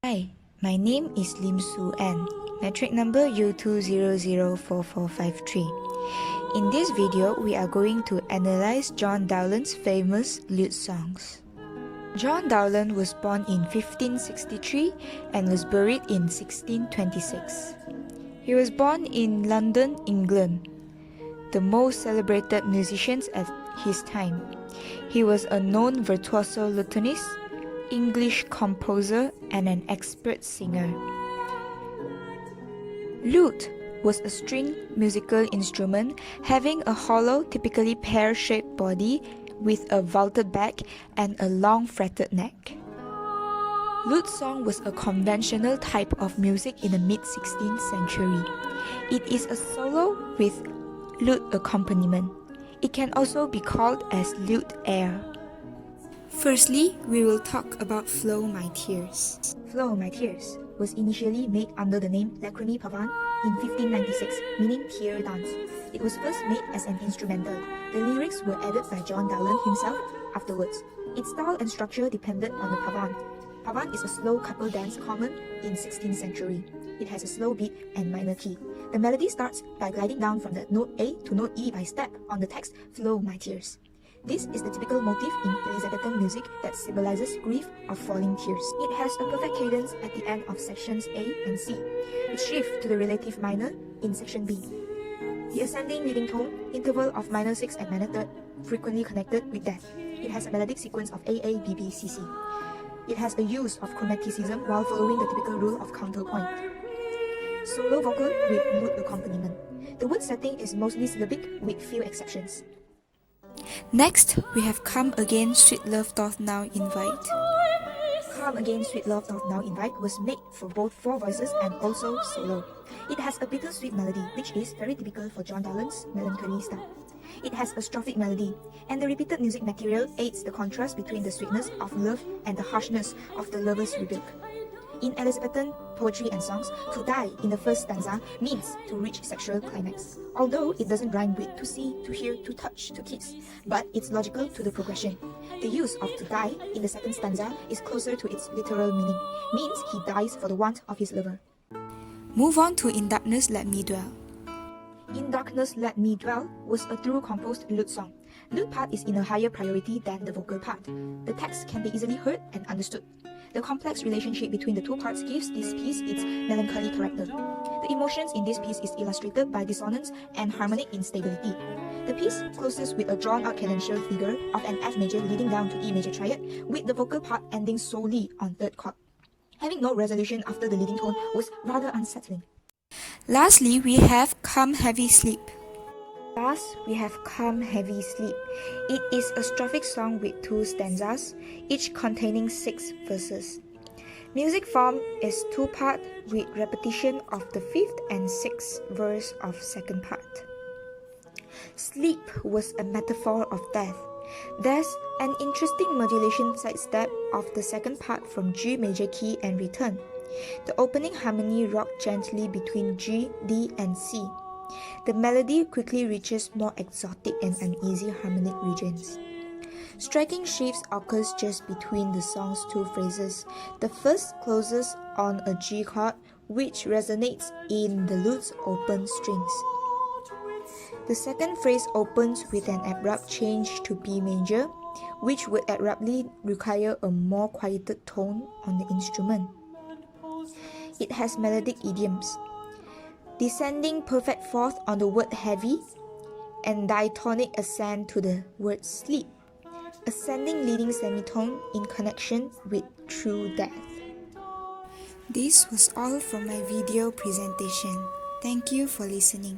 Hi, my name is Lim Su Ann, metric number U2004453. In this video, we are going to analyze John Dowland's famous lute songs. John Dowland was born in 1563 and was buried in 1626. He was born in London, England, the most celebrated musicians at his time. He was a known virtuoso lutenist, English composer, and an expert singer. Lute was a string musical instrument having a hollow, typically pear-shaped body with a vaulted back and a long fretted neck. Lute song was a conventional type of music in the mid-16th century. It is a solo with lute accompaniment. It can also be called as lute air. Firstly, we will talk about Flow My Tears. Flow My Tears was initially made under the name Lacrimae Pavane in 1596, meaning tear dance. It was first made as an instrumental. The lyrics were added by John Dowland himself afterwards. Its style and structure depended on the pavane. Pavane is a slow couple dance common in 16th century. It has a slow beat and minor key. The melody starts by gliding down from the note A to note E by step on the text Flow My Tears. This is the typical motif in Elizabethan music that symbolizes grief of falling tears. It has a perfect cadence at the end of sections A and C, with shift to the relative minor in section B. The ascending leading tone, interval of minor 6 and minor 3rd, frequently connected with death. It has a melodic sequence of AA, BB, CC. It has a use of chromaticism while following the typical rule of counterpoint. Solo vocal with lute accompaniment. The word setting is mostly syllabic with few exceptions. Next, we have Come Again, Sweet Love Doth Now Invite. Come Again, Sweet Love Doth Now Invite was made for both four voices and also solo. It has a bittersweet melody, which is very typical for John Dowland's melancholy style. It has a strophic melody, and the repeated music material aids the contrast between the sweetness of love and the harshness of the lover's rebuke. In Elizabethan poetry and songs, to die in the first stanza means to reach sexual climax, although it doesn't rhyme with to see, to hear, to touch, to kiss, but it's logical to the progression. The use of to die in the second stanza is closer to its literal meaning, means he dies for the want of his lover. Move on to In Darkness Let Me Dwell. In Darkness Let Me Dwell was a through composed lute song. Lute part is in a higher priority than the vocal part. The text can be easily heard and understood. The complex relationship between the two parts gives this piece its melancholy character. The emotions in this piece is illustrated by dissonance and harmonic instability. The piece closes with a drawn-out cadential figure of an F major leading down to E major triad, with the vocal part ending solely on third chord. Having no resolution after the leading tone was rather unsettling. Lastly, we have Come Heavy Sleep. Last, we have Come Heavy Sleep. It is a strophic song with two stanzas, each containing 6 verses. Music form is 2-part with repetition of the 5th and 6th verse of 2nd part. Sleep was a metaphor of death. There's an interesting modulation sidestep of the 2nd part from G major key and return. The opening harmony rocked gently between G, D, and C. The melody quickly reaches more exotic and uneasy harmonic regions. Striking shifts occurs just between the song's two phrases. The first closes on a G chord, which resonates in the lute's open strings. The second phrase opens with an abrupt change to B major, which would abruptly require a more quieted tone on the instrument. It has melodic idioms. Descending perfect fourth on the word heavy, and diatonic ascent to the word sleep. Ascending leading semitone in connection with true death. This was all from my video presentation. Thank you for listening.